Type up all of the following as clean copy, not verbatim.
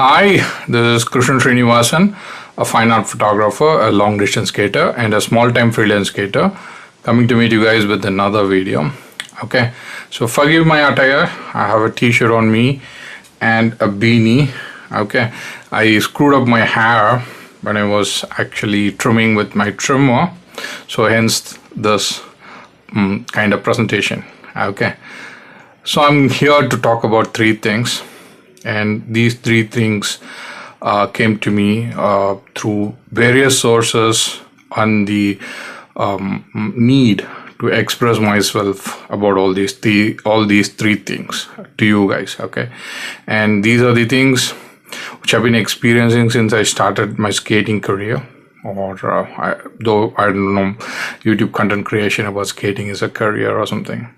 Hi, this is Srinivasan, a fine art photographer, a long distance skater, and a small time freelance skater, coming to meet you guys with another video. Okay, so forgive my attire. I have a t-shirt on me and a beanie. Okay, I screwed up my hair when I was actually trimming with my trimmer, so hence this kind of presentation. Okay, so I'm here to talk about three things. And these three things came to me through various sources on the need to express myself about all these three things to you guys. Okay, and these are the things which I've been experiencing since I started my skating career. Or though I don't know, YouTube content creation about skating is a career or something,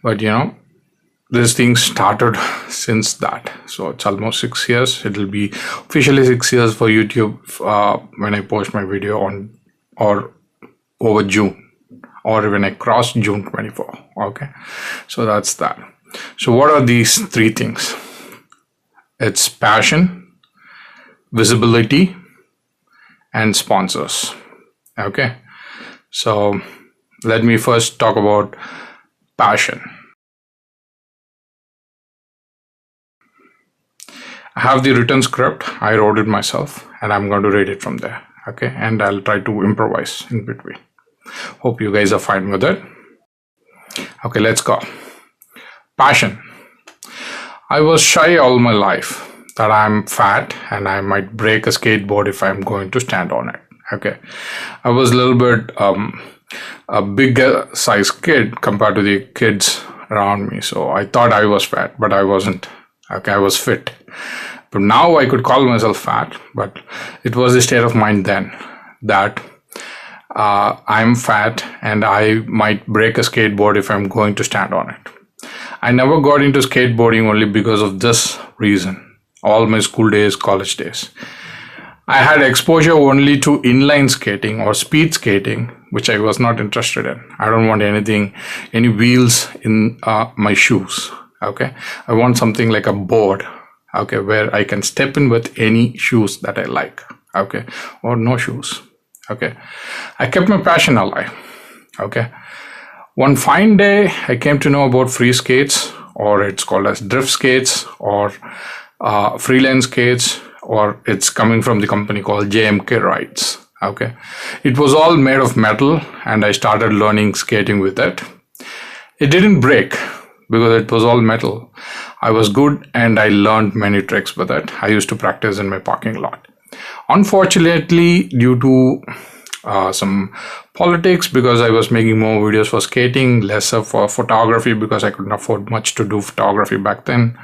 but this thing started since that. So it's almost 6 years. It'll be officially 6 years for YouTube when I post my video on or over June, or when I cross June 24. Okay, so that's that. So what are these three things? It's passion, visibility, and sponsors. Okay, so let me first talk about passion. I have the written script. I wrote it myself and I'm going to read it from there. Okay, and I'll try to improvise in between. Hope you guys are fine with it. Okay, let's go. Passion. I was shy all my life that I'm fat and I might break a skateboard if I'm going to stand on it. Okay, I was a little bit a bigger size kid compared to the kids around me, so I thought I was fat, but I wasn't. Okay, I was fit. But now I could call myself fat, but it was the state of mind then that I'm fat and I might break a skateboard if I'm going to stand on it. I never got into skateboarding only because of this reason. All my school days, college days, I had exposure only to inline skating or speed skating, which I was not interested in. I don't want any wheels in my shoes. Okay, I want something like a board, okay, where I can step in with any shoes that I like, okay, or no shoes. Okay, I kept my passion alive. Okay, one fine day I came to know about free skates, or it's called as drift skates, or freelance skates, or it's coming from the company called JMK Rides. Okay, it was all made of metal and I started learning skating with it. It didn't break because it was all metal. I was good and I learned many tricks with it. I used to practice in my parking lot. Unfortunately, due to some politics, because I was making more videos for skating, lesser for photography because I couldn't afford much to do photography back then,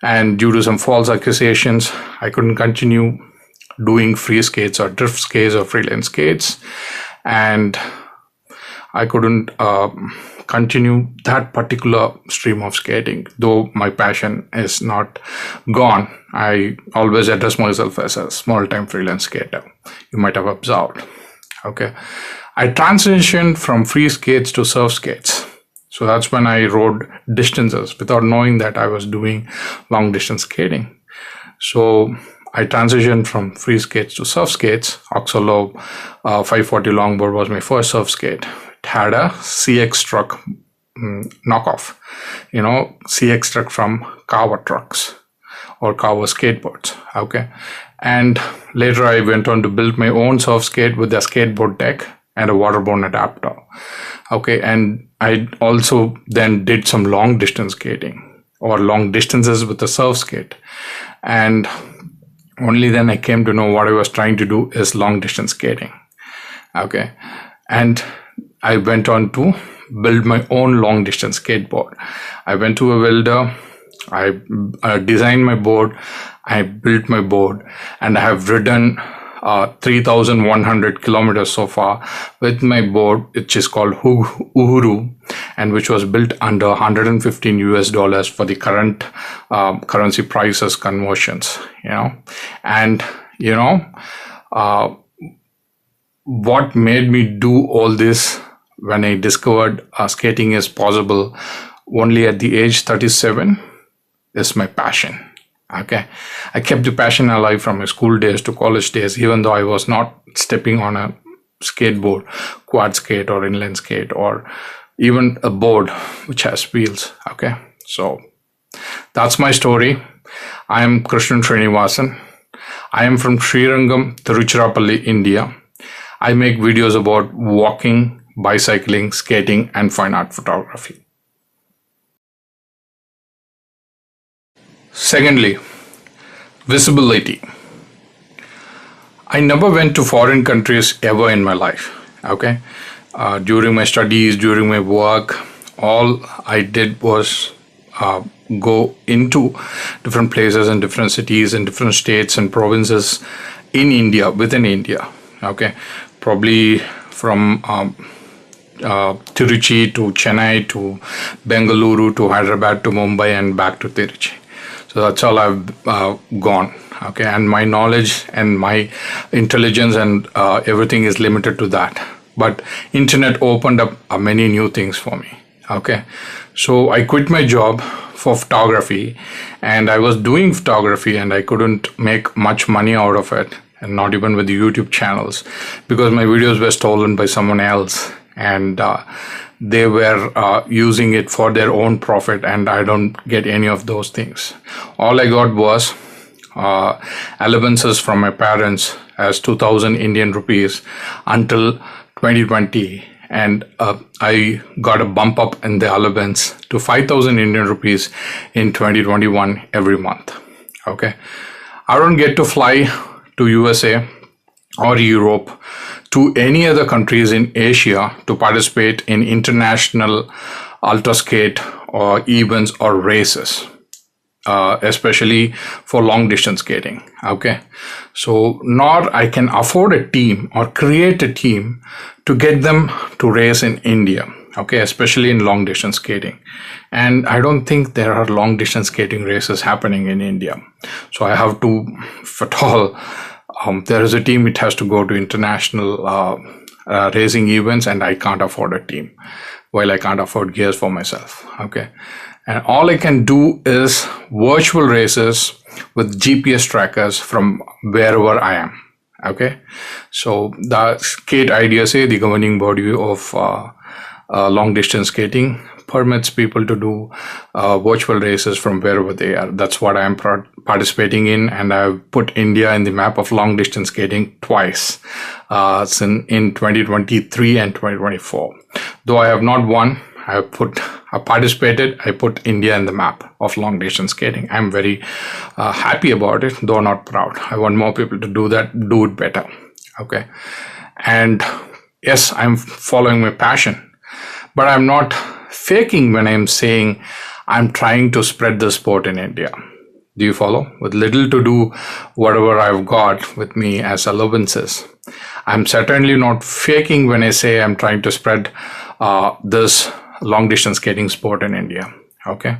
and due to some false accusations, I couldn't continue doing free skates or drift skates or freelance skates, and I couldn't continue that particular stream of skating. Though my passion is not gone, I always address myself as a small time freelance skater. You might have observed. Okay, I transitioned from free skates to surf skates. So that's when I rode distances without knowing that I was doing long distance skating. So I transitioned from free skates to surf skates. Oxolo 540 longboard was my first surf skate. It had a CX truck knockoff, CX truck from Kawa trucks or Kawa skateboards. Okay, and later I went on to build my own surf skate with a skateboard deck and a waterborne adapter. Okay, and I also then did some long distance skating or long distances with the surf skate, and only then I came to know what I was trying to do is long distance skating. Okay, and I went on to build my own long distance skateboard. I went to a welder, I designed my board, I built my board, and I have ridden 3,100 kilometers so far with my board, which is called Uhuru, and which was built under $115 for the current currency prices conversions. And what made me do all this when I discovered skating is possible only at the age 37 is my passion. Okay, I kept the passion alive from my school days to college days, even though I was not stepping on a skateboard, quad skate or inline skate, or even a board which has wheels. Okay, so that's my story. I am Srinivasan. I am from Srirangam, Tiruchirappalli, India. I make videos about walking, bicycling, skating, and fine art photography. Secondly, visibility. I never went to foreign countries ever in my life. Okay, during my studies, during my work, all I did was go into different places and different cities and different states and provinces in India, within India. Okay, probably from Tiruchi to Chennai to Bengaluru to Hyderabad to Mumbai and back to Tiruchi. So that's all I've gone. Okay, and my knowledge and my intelligence and everything is limited to that. But internet opened up many new things for me. Okay, so I quit my job for photography, and I was doing photography and I couldn't make much money out of it, and not even with the YouTube channels, because my videos were stolen by someone else, and they were using it for their own profit, and I don't get any of those things. All I got was allowances from my parents as 2,000 Indian rupees until 2020, and I got a bump up in the allowance to 5,000 Indian rupees in 2021 every month. Okay, I don't get to fly to USA or Europe to any other countries in Asia to participate in international ultra skate or events or races, especially for long distance skating. Okay, so nor I can afford a team or create a team to get them to race in India. Okay, especially in long distance skating, and I don't think there are long distance skating races happening in India. So I have to, if at all, there is a team, it has to go to international racing events, and I can't afford a team, while I can't afford gears for myself. Okay, and all I can do is virtual races with GPS trackers from wherever I am. Okay, so the skate IDSA, the governing body of long distance skating, permits people to do virtual races from wherever they are. That's what I am participating in, and I've put India in the map of long distance skating twice, in 2023 and 2024. Though I have not won, I participated, I put India in the map of long distance skating. I'm very happy about it, though not proud. I want more people to do that, do it better. Okay, and yes, I'm following my passion, but I'm not faking when I'm saying I'm trying to spread the sport in India. Do you follow? With little to do, whatever I've got with me as allowances, I'm certainly not faking when I say I'm trying to spread this long distance skating sport in India. Okay,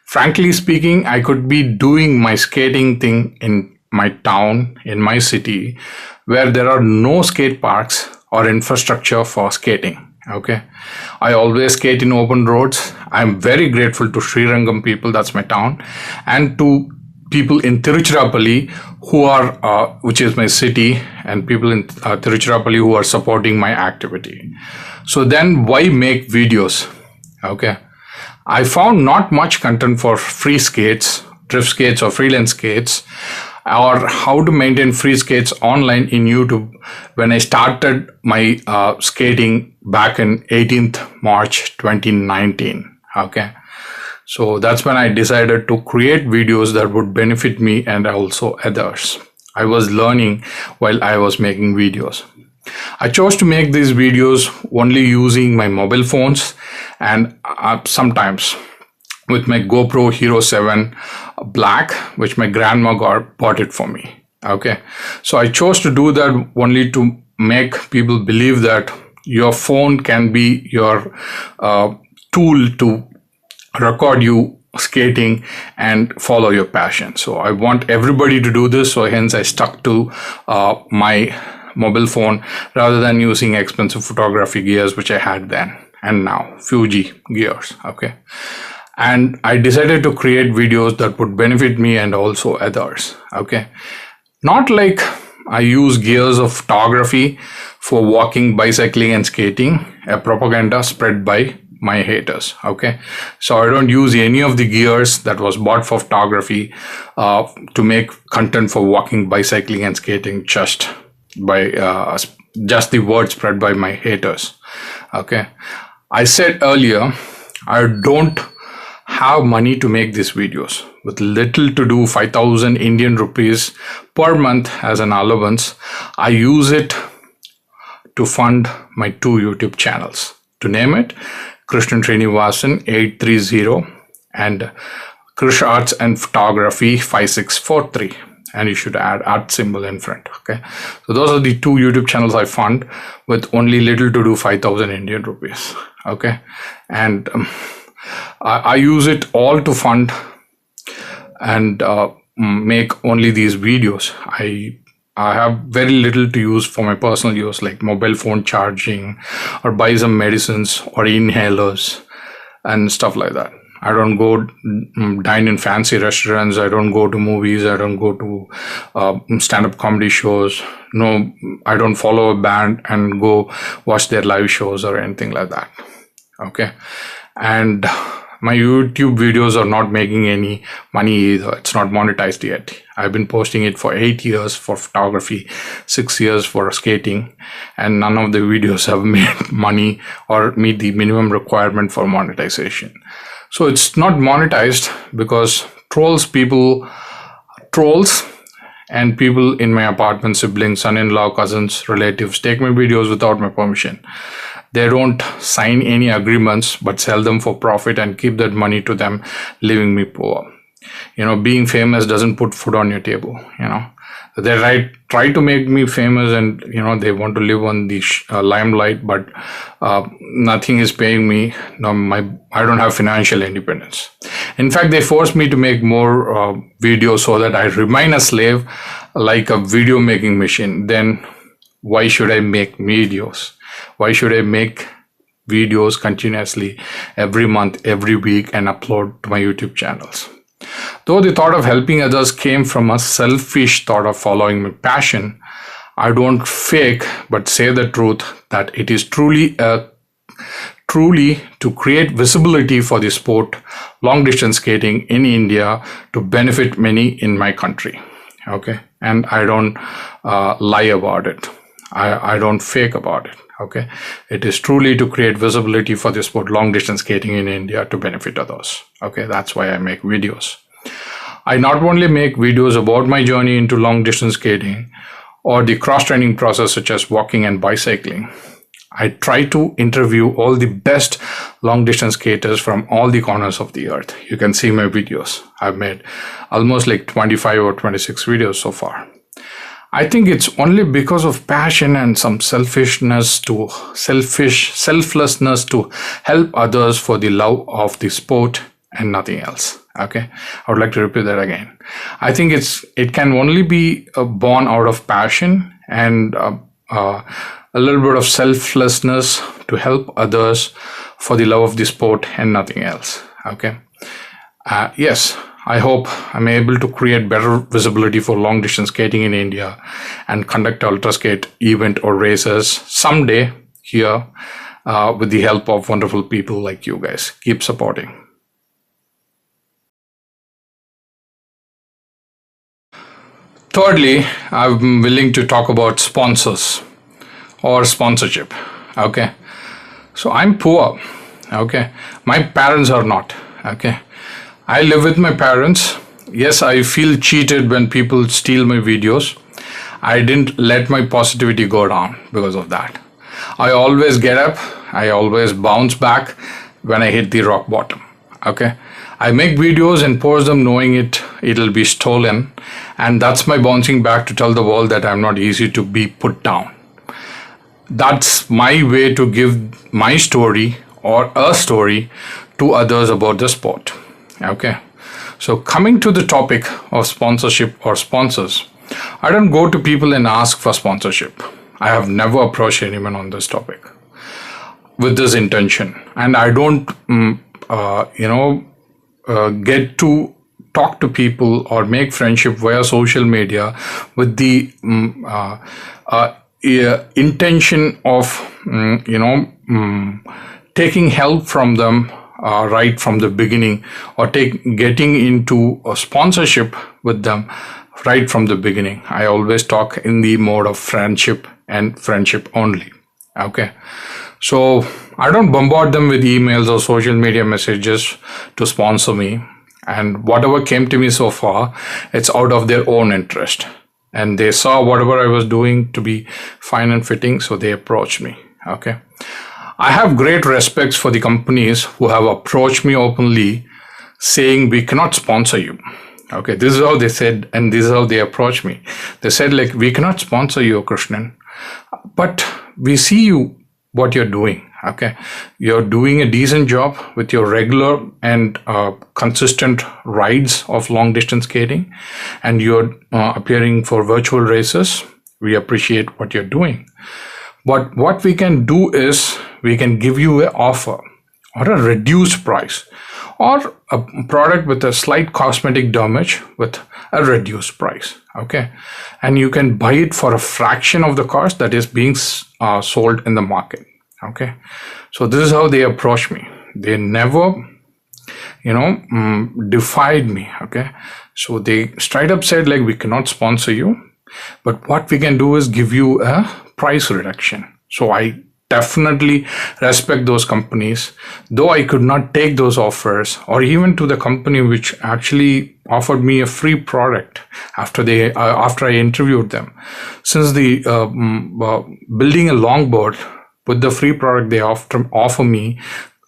frankly speaking, I could be doing my skating thing in my town, in my city, where there are no skate parks or infrastructure for skating. Okay, I always skate in open roads. I'm very grateful to Srirangam people, that's my town, and to people in Tiruchirappalli who are, which is my city, and people in Tiruchirappalli who are supporting my activity. So then why make videos? Okay, I found not much content for free skates, drift skates or freelance skates, or how to maintain free skates online in YouTube when I started my skating back in 18th March 2019. Okay, so that's when I decided to create videos that would benefit me and also others. I was learning while I was making videos. I chose to make these videos only using my mobile phones, and sometimes with my GoPro Hero 7 Black, which my grandma bought it for me. Okay, so I chose to do that only to make people believe that your phone can be your tool to record you skating and follow your passion. So I want everybody to do this, so hence I stuck to my mobile phone rather than using expensive photography gears which I had then and now, Fuji gears. Okay, and I decided to create videos that would benefit me and also others. Okay, not like I use gears of photography for walking, bicycling, and skating, a propaganda spread by my haters. Okay, so I don't use any of the gears that was bought for photography to make content for walking, bicycling, and skating just by just the word spread by my haters. Okay, I said earlier, I don't have money to make these videos. With little to do, 5,000 Indian rupees per month as an allowance, I use it to fund my 2 YouTube channels. To name it, Krishnan Srinivasan 830 and Krish Arts and Photography 5643. And you should add art symbol in front. Okay, so those are the 2 YouTube channels I fund with only little to do, 5,000 Indian rupees. Okay, and I use it all to fund and make only these videos. I have very little to use for my personal use, like mobile phone charging or buy some medicines or inhalers and stuff like that. I don't go dine in fancy restaurants. I don't go to movies. I don't go to stand-up comedy shows. No, I don't follow a band and go watch their live shows or anything like that. Okay, and my YouTube videos are not making any money either. It's not monetized yet. I've been posting it for 8 years for photography, 6 years for skating, and none of the videos have made money or meet the minimum requirement for monetization. So it's not monetized because trolls and people in my apartment, siblings, son-in-law, cousins, relatives take my videos without my permission. They don't sign any agreements but sell them for profit and keep that money to them, leaving me poor. You know, being famous doesn't put food on your table. You know, they try to make me famous, and you know, they want to live on the limelight, but nothing is paying me. No, I don't have financial independence. In fact, they force me to make more videos so that I remain a slave, like a video making machine. Then why should I make videos? Why should I make videos continuously every month, every week, and upload to my YouTube channels? Though the thought of helping others came from a selfish thought of following my passion, I don't fake but say the truth that it is truly to create visibility for the sport, long distance skating in India, to benefit many in my country. Okay, and I don't lie about it. I don't fake about it. Okay, it is truly to create visibility for the sport, long distance skating in India, to benefit others. Okay, that's why I make videos. I not only make videos about my journey into long distance skating or the cross training process such as walking and bicycling. I try to interview all the best long distance skaters from all the corners of the earth. You can see my videos. I've made almost like 25 or 26 videos so far. I think it's only because of passion and some selflessness to help others for the love of the sport and nothing else. Okay, I would like to repeat that again. I think it can only be born out of passion and a little bit of selflessness to help others for the love of the sport and nothing else. Okay, yes, I hope I'm able to create better visibility for long distance skating in India and conduct ultra skate event or races someday here with the help of wonderful people like you guys. Keep supporting. Thirdly, I'm willing to talk about sponsors or sponsorship. Okay, so I'm poor. Okay, my parents are not. Okay, I live with my parents. Yes, I feel cheated when people steal my videos. I didn't let my positivity go down because of that. I always get up. I always bounce back when I hit the rock bottom. Okay, I make videos and post them knowing it'll be stolen, and that's my bouncing back to tell the world that I'm not easy to be put down. That's my way to give my story or a story to others about the sport. Okay, so coming to the topic of sponsorship or sponsors, I don't go to people and ask for sponsorship. I have never approached anyone on this topic with this intention, and I don't get to talk to people or make friendship via social media with the intention of taking help from them right from the beginning, or getting into a sponsorship with them right from the beginning. I always talk in the mode of friendship and friendship only. Okay, so I don't bombard them with emails or social media messages to sponsor me. And whatever came to me so far, it's out of their own interest. And they saw whatever I was doing to be fine and fitting, so they approached me. Okay. I have great respects for the companies who have approached me openly saying we cannot sponsor you. Okay, this is how they said, and this is how they approached me. They said, like, we cannot sponsor you, Krishnan, but we see you, what you're doing. Okay, you're doing a decent job with your regular and consistent rides of long distance skating, and you're appearing for virtual races. We appreciate what you're doing. But what we can do is we can give you an offer or a reduced price, or a product with a slight cosmetic damage with a reduced price. Okay, and you can buy it for a fraction of the cost that is being sold in the market. Okay, so this is how they approach me. They never, defied me. Okay, so they straight up said, like, we cannot sponsor you, but what we can do is give you a price reduction. So I definitely respect those companies, though I could not take those offers, or even to the company which actually offered me a free product after I interviewed them. Since the building a longboard with the free product they offer me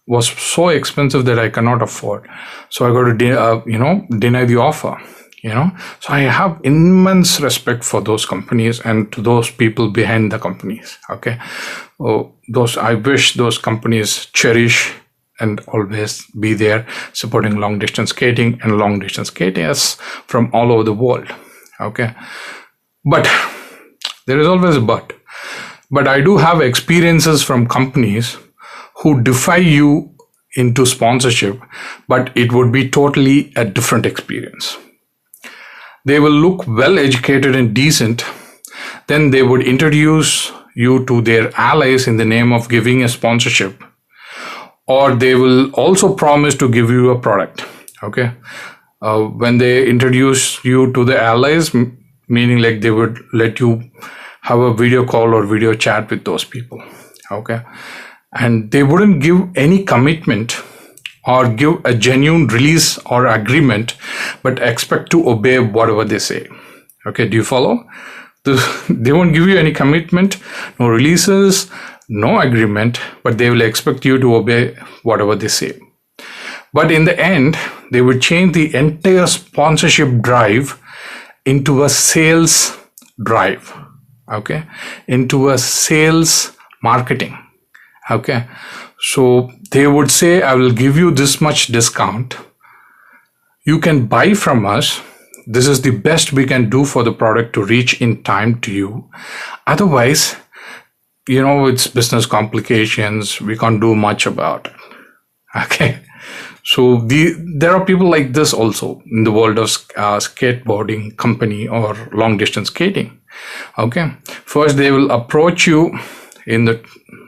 was so expensive that I cannot afford. So I got to deny the offer. So I have immense respect for those companies and to those people behind the companies. Okay, I wish those companies cherish and always be there supporting long distance skating and long distance skaters from all over the world. Okay, but there is always a but. But I do have experiences from companies who defy you into sponsorship, but it would be totally a different experience. They will look well educated and decent. Then they would introduce you to their allies in the name of giving a sponsorship, or they will also promise to give you a product. Okay, when they introduce you to the allies, meaning like they would let you have a video call or video chat with those people. Okay, and they wouldn't give any commitment or give a genuine release or agreement, but expect to obey whatever they say. Okay, do you follow? They won't give you any commitment, no releases, no agreement, but they will expect you to obey whatever they say. But in the end, they would change the entire sponsorship drive into a sales drive. Okay, into a sales marketing. Okay, so they would say, I will give you this much discount. You can buy from us. This is the best we can do for the product to reach in time to you. Otherwise, it's business complications. We can't do much about it. Okay, so there are people like this also in the world of skateboarding company or long distance skating. Okay, first they will approach you in the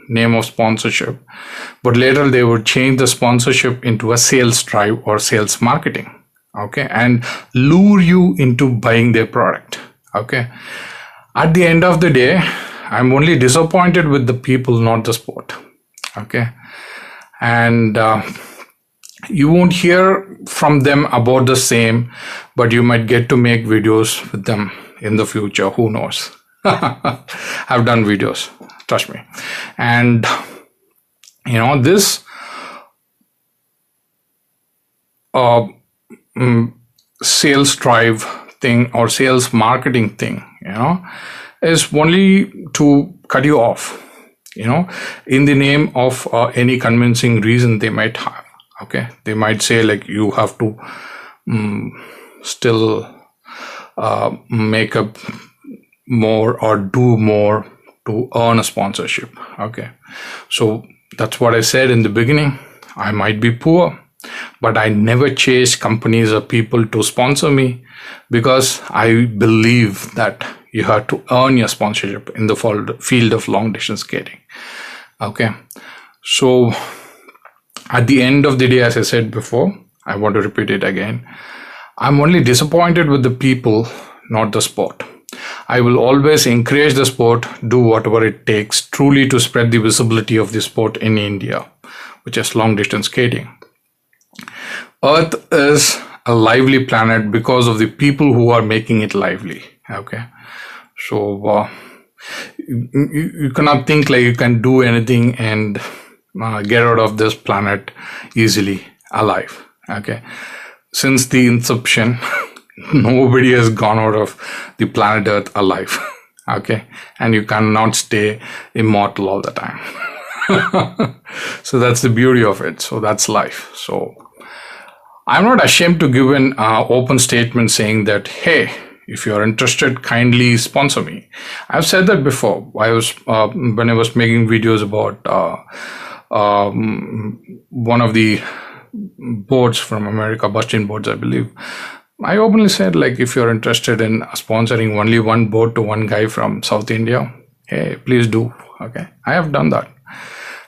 name of sponsorship, but later they would change the sponsorship into a sales drive or sales marketing. Okay, and lure you into buying their product. Okay, at the end of the day, I'm only disappointed with the people, not the sport. Okay, and you won't hear from them about the same, but you might get to make videos with them in the future. Who knows? I've done videos, trust me. And this sales drive thing or sales marketing thing, is only to cut you off, in the name of any convincing reason they might have. Okay, they might say, like, you have to still make up more or do more to earn a sponsorship. Okay, so that's what I said in the beginning. I might be poor, but I never chase companies or people to sponsor me, because I believe that you have to earn your sponsorship in the field of long distance skating. Okay, so at the end of the day, as I said before, I want to repeat it again. I'm only disappointed with the people, not the sport. I will always encourage the sport, do whatever it takes truly to spread the visibility of the sport in India, which is long distance skating. Earth is a lively planet because of the people who are making it lively. Okay, so you cannot think like you can do anything and get out of this planet easily alive. Okay, since the inception, nobody has gone out of the planet Earth alive. Okay, and you cannot stay immortal all the time. So that's the beauty of it. So that's life. So I'm not ashamed to give an open statement saying that, hey, if you're interested, kindly sponsor me. I've said that before. When I was making videos about one of the boards from America, Boston boards, I believe, I openly said, like, if you're interested in sponsoring only one board to one guy from South India, hey, please do. Okay, I have done that.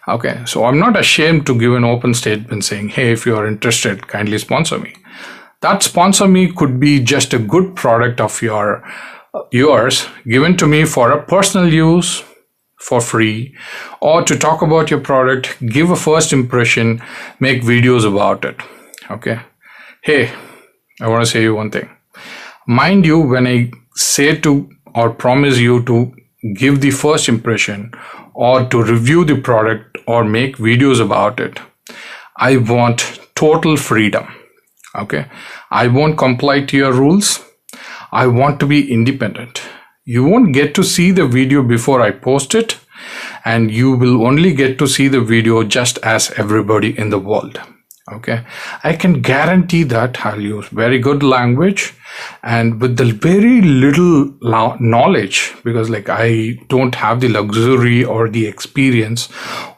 Okay, so I'm not ashamed to give an open statement saying, hey, if you are interested, kindly sponsor me. That sponsor me could be just a good product of yours given to me for a personal use for free, or to talk about your product, give a first impression, make videos about it. Okay, hey, I want to say you one thing. Mind you, when I say to or promise you to give the first impression or to review the product or make videos about it, I want total freedom. Okay, I won't comply to your rules. I want to be independent. You won't get to see the video before I post it, and you will only get to see the video just as everybody in the world. Okay, I can guarantee that I'll use very good language and with the very little knowledge, because like I don't have the luxury or the experience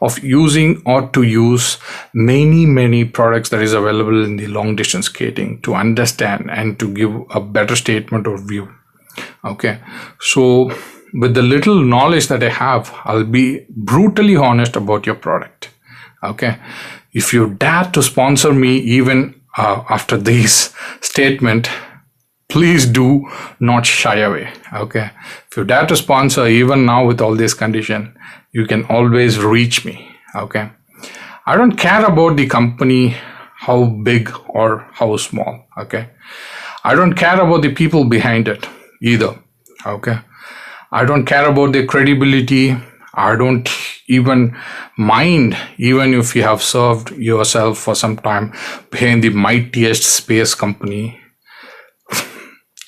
of using or to use many products that is available in the long distance skating to understand and to give a better statement or view. Okay, so with the little knowledge that I have, I'll be brutally honest about your product. Okay, if you dare to sponsor me even after this statement, please do not shy away. Okay, if you dare to sponsor even now with all this condition, you can always reach me. Okay, I don't care about the company, how big or how small. Okay, I don't care about the people behind it either. Okay, I don't care about the credibility. I don't even mind even if you have served yourself for some time behind the mightiest space company.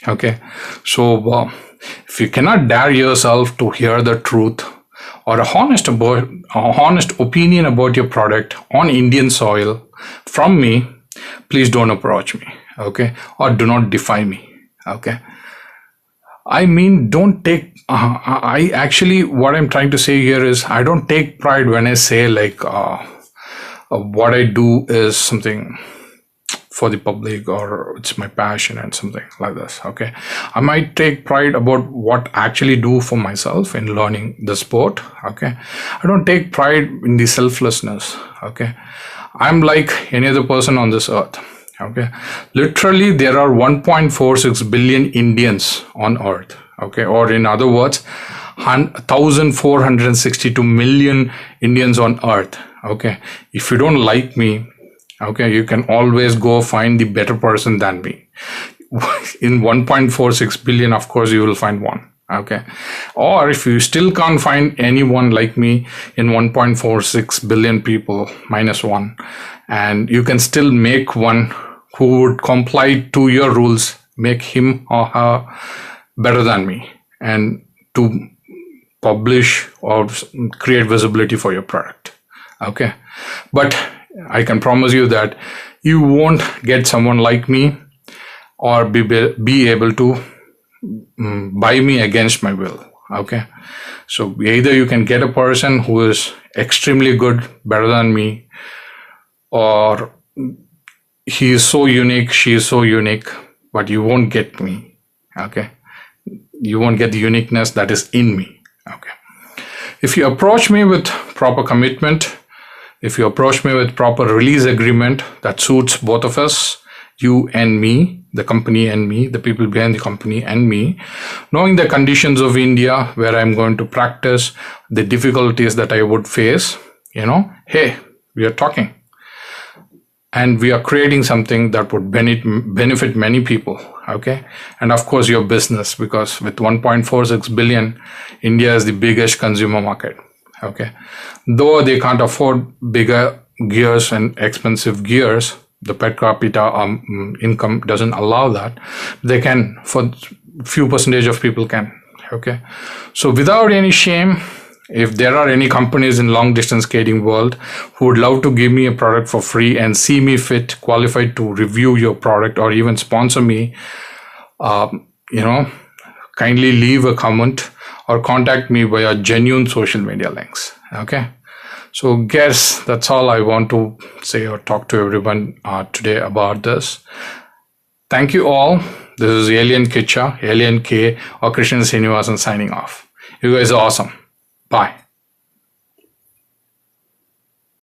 Okay, so if you cannot dare yourself to hear the truth or a honest opinion about your product on Indian soil from me, please don't approach me. Okay, or do not defy me. Okay, I mean, don't take, I actually, what I'm trying to say here is, I don't take pride when I say like, what I do is something for the public or it's my passion and something like this. Okay, I might take pride about what I actually do for myself in learning the sport. Okay, I don't take pride in the selflessness. Okay, I'm like any other person on this earth. Okay, literally there are 1.46 billion Indians on earth. Okay, or in other words, 1,462 million Indians on earth. Okay, if you don't like me, okay, you can always go find the better person than me. In 1.46 billion, of course, you will find one. Okay, or if you still can't find anyone like me in 1.46 billion people minus one, and you can still make one who would comply to your rules, make him or her better than me, and to publish or create visibility for your product. Okay, but I can promise you that you won't get someone like me or be able to buy me against my will. Okay, so either you can get a person who is extremely good, better than me, or he is so unique, she is so unique, but you won't get me. Okay, you won't get the uniqueness that is in me. Okay, if you approach me with proper commitment, if you approach me with proper release agreement that suits both of us, you and me, the company and me, the people behind the company and me, knowing the conditions of India where I'm going to practice, the difficulties that I would face, hey, we are talking. And we are creating something that would benefit many people, okay? And of course, your business, because with 1.46 billion, India is the biggest consumer market, okay? Though they can't afford bigger gears and expensive gears, the per capita income doesn't allow that. They can, for few percentage of people can, okay? So without any shame, if there are any companies in long distance skating world who would love to give me a product for free and see me fit, qualified to review your product or even sponsor me, kindly leave a comment or contact me via genuine social media links. Okay. So guys, that's all I want to say or talk to everyone today about this. Thank you all. This is Alien Kicha, Alien K, or Krishnan Srinivasan signing off. You guys are awesome. Bye.